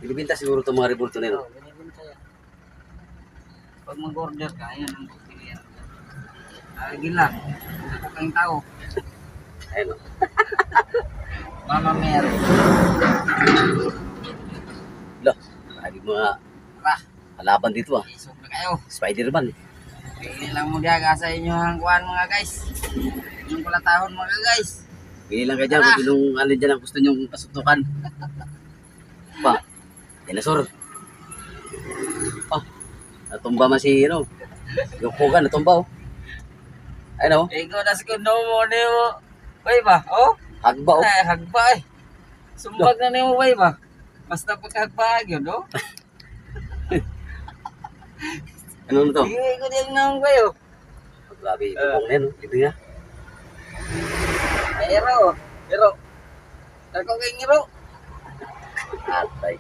Binibinta siguro itong mga revolto nila. Oo, binibinta yan. Pag mag-order ka, yan ang pilihan. Gila, ako kayong tao. Ayun o. Mama Mary. Lah, lagi mga Tara, kalaban dito ah. isog na kayo. Spider-Man. Pili lang mo diya sa inyo ang kuhan mga guys. Yung palatahon mga guys. Pili lang kayo dyan kung sinong alin dyan ang gusto nyong kasutukan. Pa, dinosaur. Oh, natumba man si, ano, yung pugan, natumba oh. Ayun oh, Ikaw na sekundo mo ni mo. Way ba? Oh? hagba oh. Ay, hagba eh. Sumbag na ni mo way ba? Basta pagkagbaag yun, no? Ano na to? Sige ko din nang kayo. Grabe, bubong na yun oh. Ito nga. Ay, ero. Ero. Ako kay ero. Atay.